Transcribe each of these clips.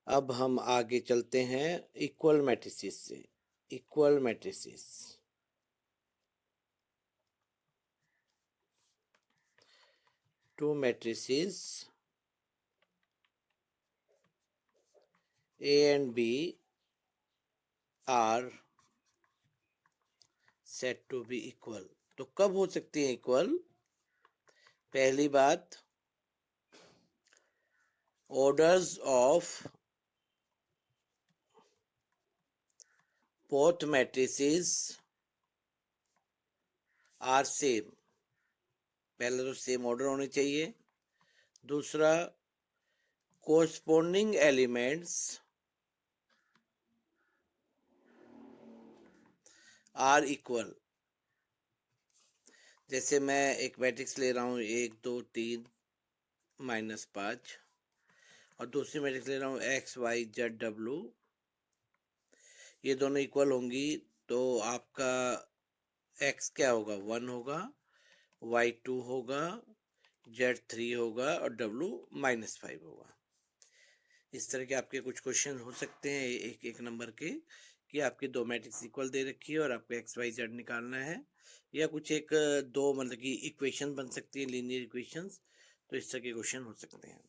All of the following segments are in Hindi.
अब हम आगे चलते हैं इक्वल मैट्रिसेस से। Equal matrices, to matrices A and B are said to be equal। तो कब हो सकती है इक्वल? पहली बात, orders of both matrices are same। पहले तो सेम ऑर्डर होने चाहिए। दूसरा, corresponding elements are equal। जैसे मैं एक मैट्रिक्स ले रहा हूँ 1 2 3 -5 और दूसरी मैट्रिक्स ले रहा हूँ x y z w, ये दोनों इक्वल होंगी तो आपका x क्या होगा? 1 होगा, y 2 होगा, z 3 होगा और w -5 होगा। इस तरह के आपके कुछ क्वेश्चन हो सकते हैं एक एक नंबर के, कि आपकी दो मैट्रिक्स इक्वल दे रखी है और आपको एक्स वाई जेड निकालना है, या कुछ एक दो मतलब कि इक्वेशन बन सकती है, लीनियर इक्वेशंस। तो इस तरह के क्वेश्चन हो सकते हैं।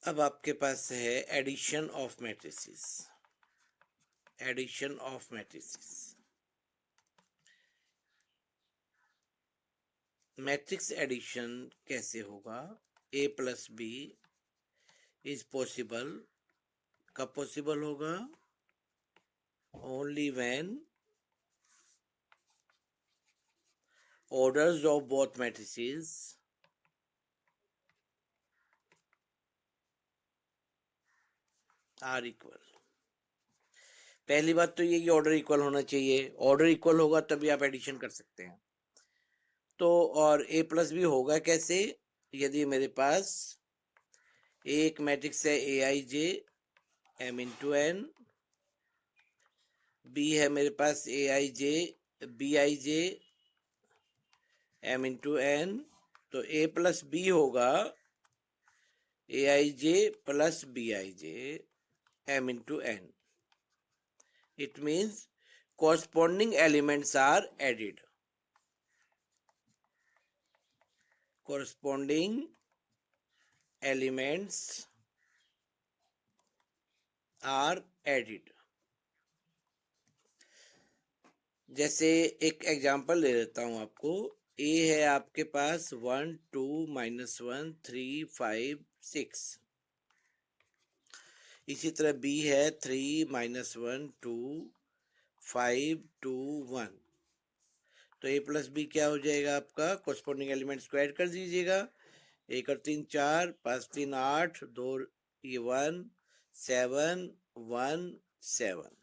अब आपके पास है addition of matrices. Addition of matrices, matrix addition कैसे होगा? a plus B is possible. कब पॉसिबल होगा? Only when orders of both matrices are equal। पहली बात तो ये कि ऑर्डर इक्वल होना चाहिए। ऑर्डर इक्वल होगा तभी आप एडिशन कर सकते हैं। तो और a प्लस बी होगा कैसे? यदि मेरे पास एक मैट्रिक्स है a i j m into n, b है मेरे पास a i j b i j m into n, तो ए प्लस बी होगा a i j plus b i j m into n. It means corresponding elements are added। corresponding elements are added। जैसे एक एग्जांपल ले लेता हूं आपको। ए है आपके पास 1 2 -1 3 5 6। इसी तरह बी है 3 -1 2 5 2 1। तो ए प्लस बी क्या हो जाएगा आपका? कोरस्पोंडिंग एलिमेंट्स को ऐड कर दीजिएगा। 1 और 3 4, 5 3 8, 2 ये 1 7 1 7।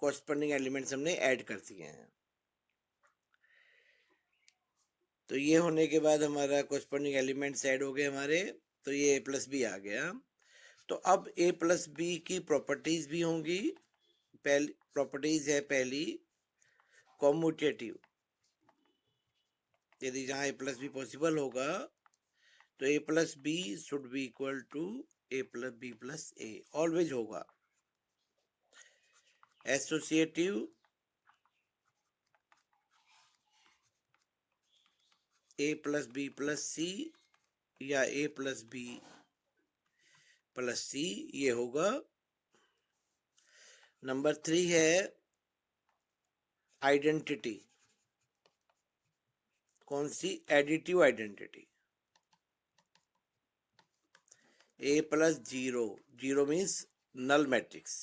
कोरस्पोंडिंग एलिमेंट्स हमने ऐड कर दिए हैं। तो ये होने के बाद हमारा कोरस्पोंडिंग एलिमेंट्स ऐड हो गए हमारे, तो ये ए प्लस बी आ गया। तो अब ए प्लस बी की प्रॉपर्टीज भी होंगी। पहली प्रॉपर्टीज है पहली कॉम्यूटेटिव। यदि जहां ए प्लस बी पॉसिबल होगा तो a plus b should be equal to a plus b plus a, always होगा। Associative, a plus b plus c या a plus b plus c, ये होगा। नंबर 3 है आइडेंटिटी। कौन सी? Additive identity. A plus zero, zero means null matrix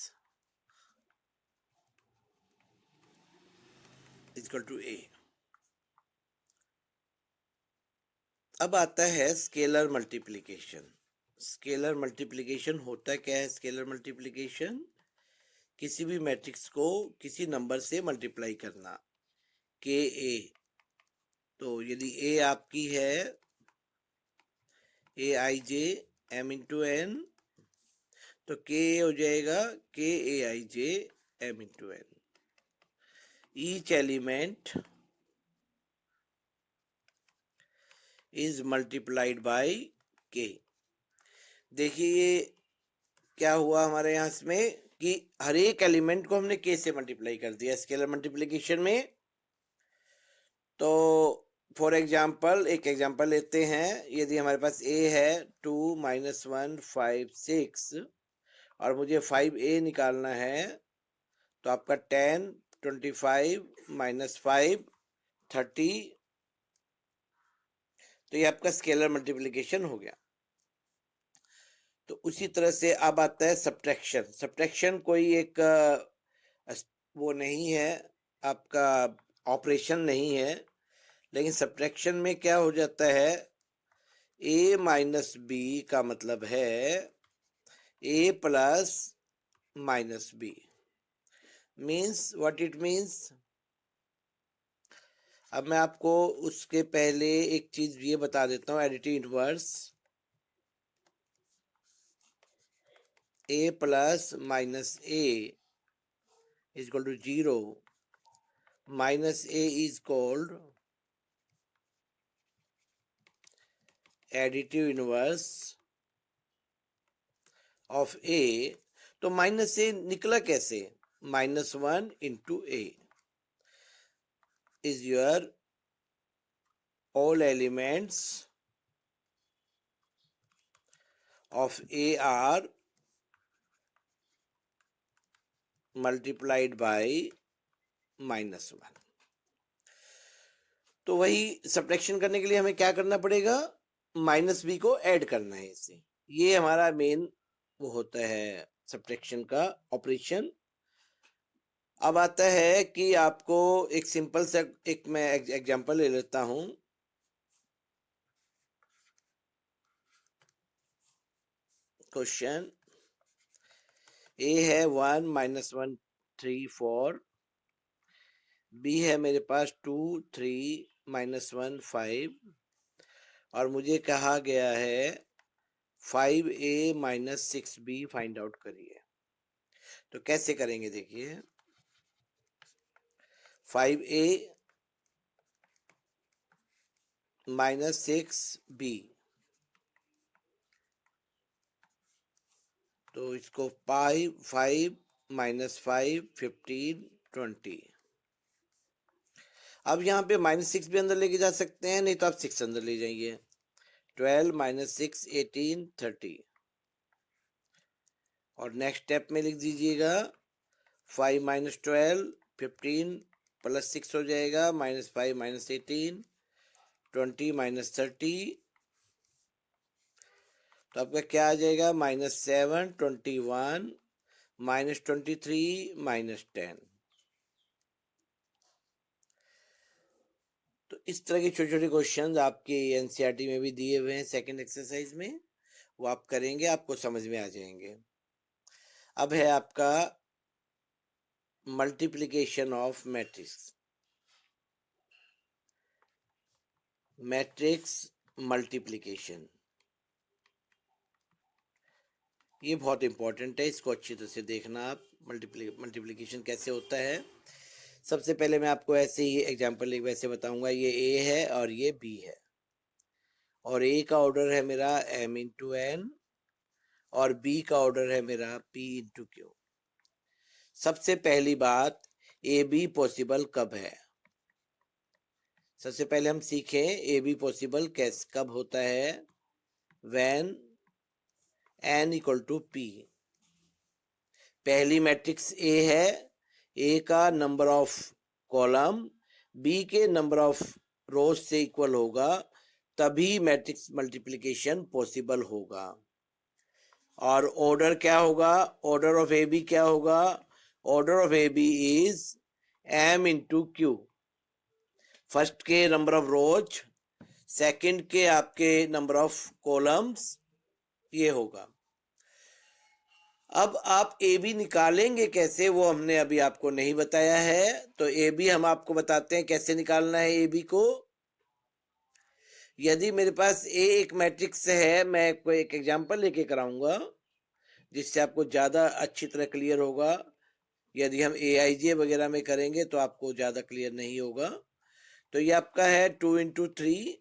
equal to a. अब आता है स्केलर मल्टीप्लिकेशन। स्केलर मल्टीप्लिकेशन होता क्या है? स्केलर मल्टीप्लिकेशन किसी भी मैट्रिक्स को किसी नंबर से मल्टीप्लाई करना, के ए। तो यदि ए आपकी है a i j m into n, तो के हो जाएगा k a i j m into n. Each element is multiplied by k। देखिए ये क्या हुआ हमारे यहाँ इसमें कि हर एक एलिमेंट को हमने के से मल्टीप्लाई कर दिया स्केलर मल्टीप्लिकेशन में। तो फॉर एग्जाम्पल एक एग्जाम्पल लेते हैं, यदि हमारे पास ए है 2 - 1 5 6 और मुझे 5a निकालना है, तो आपका 10 25 - 5 30, तो ये आपका स्केलर मल्टीप्लिकेशन हो गया। तो उसी तरह से अब आता है सब्ट्रैक्शन। सब्ट्रैक्शन कोई एक वो नहीं है, आपका ऑपरेशन नहीं है, लेकिन सब्ट्रैक्शन में क्या हो जाता है, a माइनस बी का मतलब है a plus minus B. Means what it means, अब मैं आपको उसके पहले एक चीज ये बता देता हूँ, additive inverse a plus minus a is equal to 0 minus a is called additive inverse of a। तो माइनस ए निकला कैसे, -1 into a is your all elements of a are multiplied by -1। तो वही सब्ट्रैक्शन करने के लिए हमें क्या करना पड़ेगा, माइनस बी को ऐड करना है इसे। ये हमारा मेन वो होता है सब्ट्रैक्शन का ऑपरेशन। अब आता है कि आपको एक सिंपल सा एक मैं एग्जांपल ले लेता हूं। क्वेश्चन ए है 1 - 1 3 4, बी है मेरे पास 2 3 -1 5, और मुझे कहा गया है 5a - 6b फाइंड आउट करिए। तो कैसे करेंगे, देखिए 5a - 6b, तो इसको 5 5 - 5 15 20। अब यहाँ पे -6 भी अंदर लेके जा सकते हैं, नहीं तो आप 6 अंदर ले जाइए। 12 - 6 18 30, और नेक्स्ट स्टेप में लिख दीजिएगा 5 - 12 15 + 6 हो जाएगा, -5 - 18 20 - 30, तो आपका क्या आ जाएगा, -7 21 -23 -10। तो इस तरह के छोटे छोटे क्वेश्चन आपके एनसीईआरटी में भी दिए हुए हैं सेकंड एक्सरसाइज में, वो आप करेंगे आपको समझ में आ जाएंगे। अब है आपका multiplication of matrix, matrix multiplication. ये बहुत इंपॉर्टेंट है, इसको अच्छी तरह से देखना आप, मल्टीप्लिकेशन कैसे होता है। सबसे पहले मैं आपको ऐसे ही एग्जांपल एक वैसे बताऊंगा, ये ए है और ये बी है, और ए का ऑर्डर है मेरा m इंटू एन, और बी का ऑर्डर है मेरा p इंटू क्यू। सबसे पहली बात, ए बी पॉसिबल कब है, सबसे पहले हम सीखें ए बी पॉसिबल कैसे कब होता है, when n equal to p। पहली मैट्रिक्स ए है, ए का नंबर ऑफ कॉलम बी के नंबर ऑफ रोज से इक्वल होगा, तभी मैट्रिक्स मल्टीप्लिकेशन पॉसिबल होगा। और ऑर्डर क्या होगा, ऑर्डर ऑफ ए बी क्या होगा, order of A B is m into Q. First के नंबर ऑफ रोज, सेकंड के आपके नंबर ऑफ कॉलम्स, ये होगा। अब आप ए बी निकालेंगे कैसे, वो हमने अभी आपको नहीं बताया है, तो ए बी हम आपको बताते हैं कैसे निकालना है ए बी को। यदि मेरे पास ए एक मैट्रिक्स है, मैं कोई एक एग्जांपल लेके कराऊंगा जिससे आपको ज़्यादा अच्छी तरह क्लियर होगा। यदि हम AIJ वगैरह में करेंगे तो आपको ज़्यादा क्लियर नहीं होगा। तो ये आपका है 2 इंटू 3,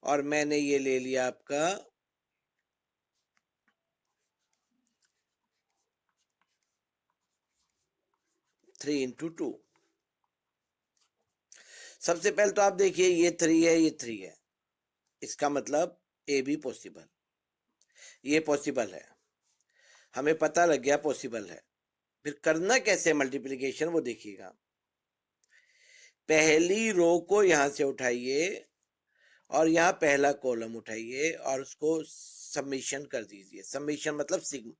और मैंने ये ले लिया आपका 3 × 2। सबसे पहले तो आप देखिए ये 3 है, ये 3 है, इसका मतलब ए बी पॉसिबल, ये पॉसिबल है, हमें पता लग गया पॉसिबल है। फिर करना कैसे मल्टीप्लिकेशन वो देखिएगा। पहली रो को यहां से उठाइए और यहाँ पहला कॉलम उठाइए और उसको समीशन कर दीजिए। समीशन मतलब सिग्मा,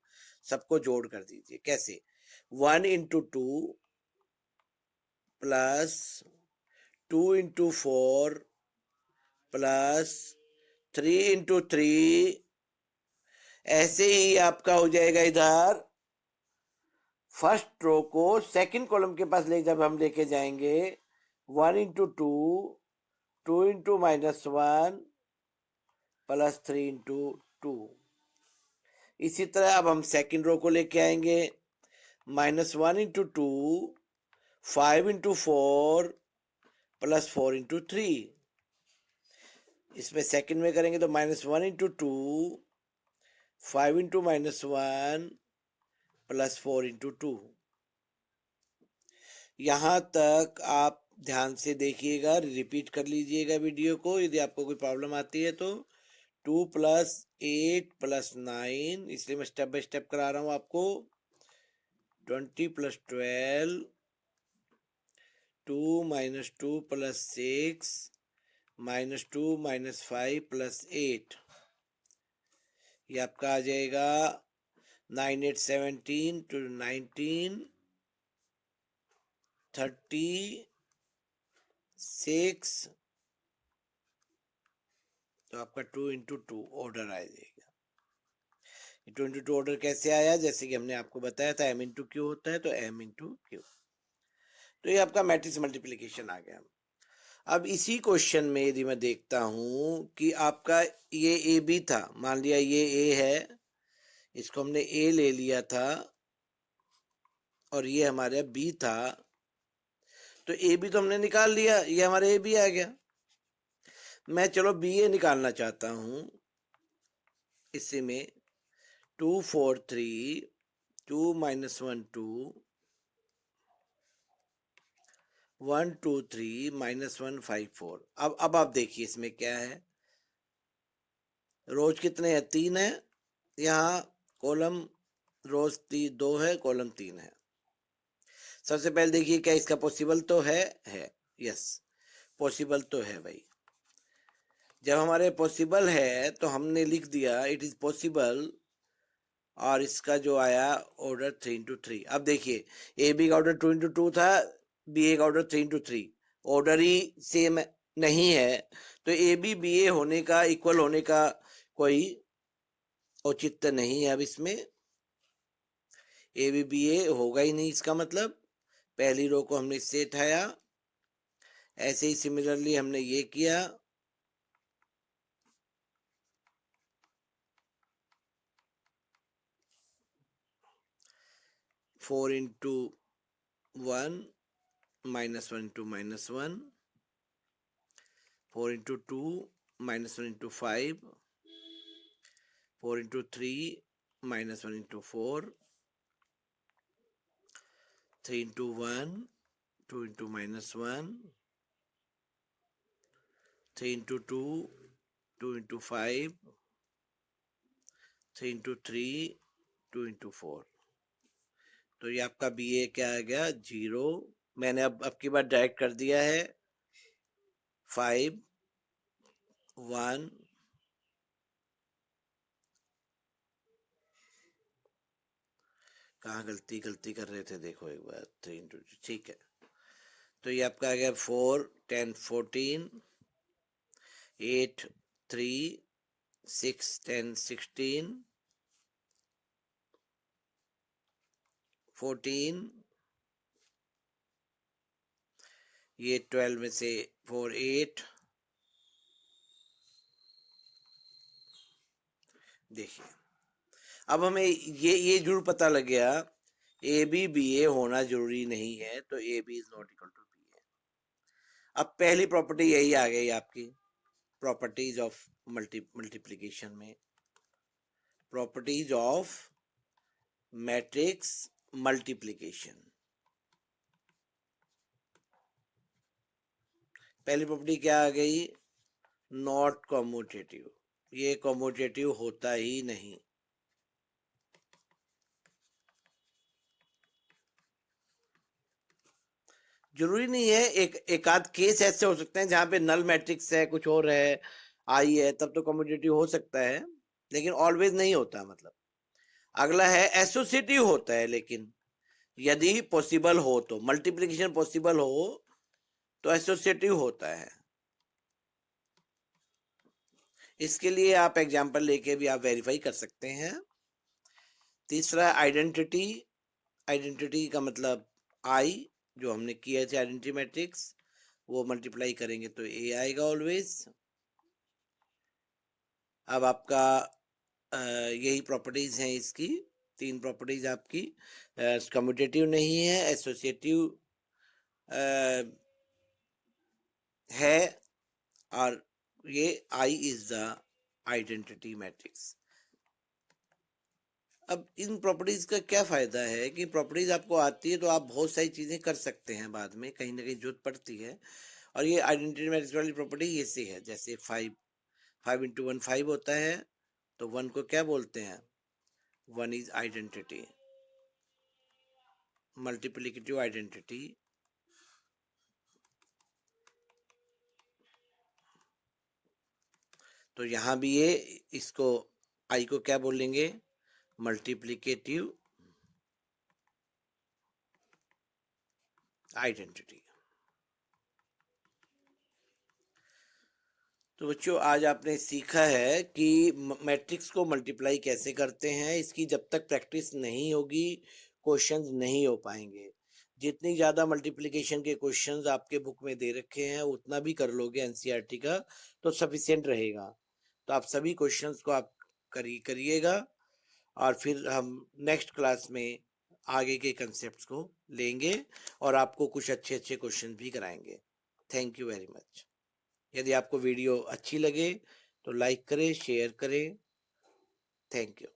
सबको जोड़ कर दीजिए। कैसे? 1 × 2 प्लस 2 × 4 प्लस 3 × 3। ऐसे ही आपका हो जाएगा इधर फर्स्ट रो को सेकंड कॉलम के पास ले जब हम लेके जाएंगे 1 × 2 2 × -1 प्लस 3 × 2। इसी तरह अब हम सेकंड रो को लेके आएंगे -1 × 2 5 × 4 प्लस 4 × 3। इसमें सेकंड में करेंगे तो -1 × 2 5 × -1 प्लस 4 × 2। यहाँ तक आप ध्यान से देखिएगा, रिपीट कर लीजिएगा वीडियो को यदि आपको कोई प्रॉब्लम आती है तो। 2 + 8 + 9, इसलिए मैं स्टेप बाय स्टेप करा रहा हूँ आपको। 20 + 12 2 - 2 + 6 -2 -5 + 8, ये आपका आ जाएगा 9 8 17 to 19 36। तो आपका 2 × 2 ऑर्डर आ जाएगा। 2 × 2 ऑर्डर कैसे आया? जैसे कि हमने आपको बताया था m × q होता है, तो m × q। तो ये आपका मैट्रिक्स मल्टीप्लिकेशन आ गया। अब इसी क्वेश्चन में यदि मैं देखता हूं कि आपका ये ए बी था, मान लिया ये ए है, इसको हमने ए ले लिया था और ये हमारा बी था, तो ए बी तो हमने निकाल लिया, ये हमारा ए बी आ गया। मैं चलो बी ए निकालना चाहता हूं। इसी में 2 4 3 2 - 1 2 1 2 3 -1 5 4। अब आप देखिए इसमें क्या है। रोज कितने हैं? 3 है। यहाँ कॉलम रोज 2 है, कॉलम 3 है। सबसे पहले देखिए क्या इसका पॉसिबल तो है। यस, पॉसिबल तो है भाई। जब हमारे पॉसिबल है तो हमने लिख दिया इट इज पॉसिबल, और इसका जो आया ऑर्डर 3 × 3। अब देखिए ए बी का ऑर्डर 2 × 2 था, बी ए का ऑर्डर 3 × 3, ऑर्डर ही सेम नहीं है, तो ए बी बी ए होने का, इक्वल होने का कोई औचित्य नहीं है। अब इसमें ए बी बी ए होगा ही नहीं, इसका मतलब पहली रो को हमने इससे उठाया। ऐसे ही सिमिलरली हमने ये किया, फोर इंटू 1 -1 × -1 4 × 2 -1 × 5 4 × 3 -1 × 4 3 × 1 2 × -1 3 × 2 2 × 5 3 × 3 2 × 4। तो ये आपका बी ए क्या आ गया? 0। मैंने अब की बार डायरेक्ट कर दिया है 5 1। कहाँ गलती कर रहे थे, देखो एक बार। 3 × 2, ठीक है। तो ये आपका आ गया 4 10 14 8 3 6 10 16 14, ये 12 में से 4 8। देखिए अब हमें ये जरूर पता लग गया ए बी बी ए होना जरूरी नहीं है, तो a B is not equal to b a. अब पहली प्रॉपर्टी यही आ गई आपकी, प्रॉपर्टीज ऑफ मल्टीप्लिकेशन में, प्रॉपर्टीज ऑफ मैट्रिक्स मल्टीप्लिकेशन। पहली प्रॉपर्टी क्या आ गई, नॉट कॉम्यूटेटिव, ये कॉम्यूटेटिव होता ही नहीं। जरूरी नहीं है, एक आध केस ऐसे हो सकते हैं जहां पे नल मैट्रिक्स है, कुछ और है, आई है, तब तो कॉम्यूटेटिव हो सकता है, लेकिन ऑलवेज नहीं होता। मतलब अगला है एसोसिएटिव होता है, लेकिन यदि पॉसिबल हो तो, मल्टीप्लिकेशन पॉसिबल हो तो एसोसिएटिव होता है। इसके लिए आप एग्जांपल लेके भी आप वेरीफाई कर सकते हैं। तीसरा आइडेंटिटी, आइडेंटिटी का मतलब आई, जो हमने किया थे आइडेंटिटी मैट्रिक्स, वो मल्टीप्लाई करेंगे तो ए आएगा ऑलवेज। अब आपका यही प्रॉपर्टीज हैं इसकी, तीन प्रॉपर्टीज आपकी, कम्यूटेटिव नहीं है, एसोसिएटिव है, और ये I is the identity matrix. अब इन प्रॉपर्टीज का क्या फायदा है कि प्रॉपर्टीज आपको आती है तो आप बहुत सारी चीजें कर सकते हैं, बाद में कहीं ना कहीं जरूरत पड़ती है। और ये आइडेंटिटी मैट्रिक्स वाली प्रॉपर्टी ये से है, जैसे 5 इंटू 1 5 होता है, तो 1 को क्या बोलते हैं, 1 इज आइडेंटिटी, मल्टीप्लिकेटिव आइडेंटिटी। तो यहाँ भी ये, इसको आई को क्या बोलेंगे, मल्टीप्लिकेटिव आइडेंटिटी। तो बच्चों आज आपने सीखा है कि मैट्रिक्स को मल्टीप्लाई कैसे करते हैं। इसकी जब तक प्रैक्टिस नहीं होगी क्वेश्चंस नहीं हो पाएंगे। जितनी ज़्यादा मल्टीप्लिकेशन के क्वेश्चंस आपके बुक में दे रखे हैं उतना भी कर लोगे एनसीईआरटी का तो सफिशिएंट रहेगा। तो आप सभी क्वेश्चंस को आप करिएगा, और फिर हम नेक्स्ट क्लास में आगे के कंसेप्ट्स को लेंगे और आपको कुछ अच्छे अच्छे क्वेश्चन भी कराएंगे। Thank you very much. यदि आपको वीडियो अच्छी लगे तो लाइक करें, शेयर करें। Thank you.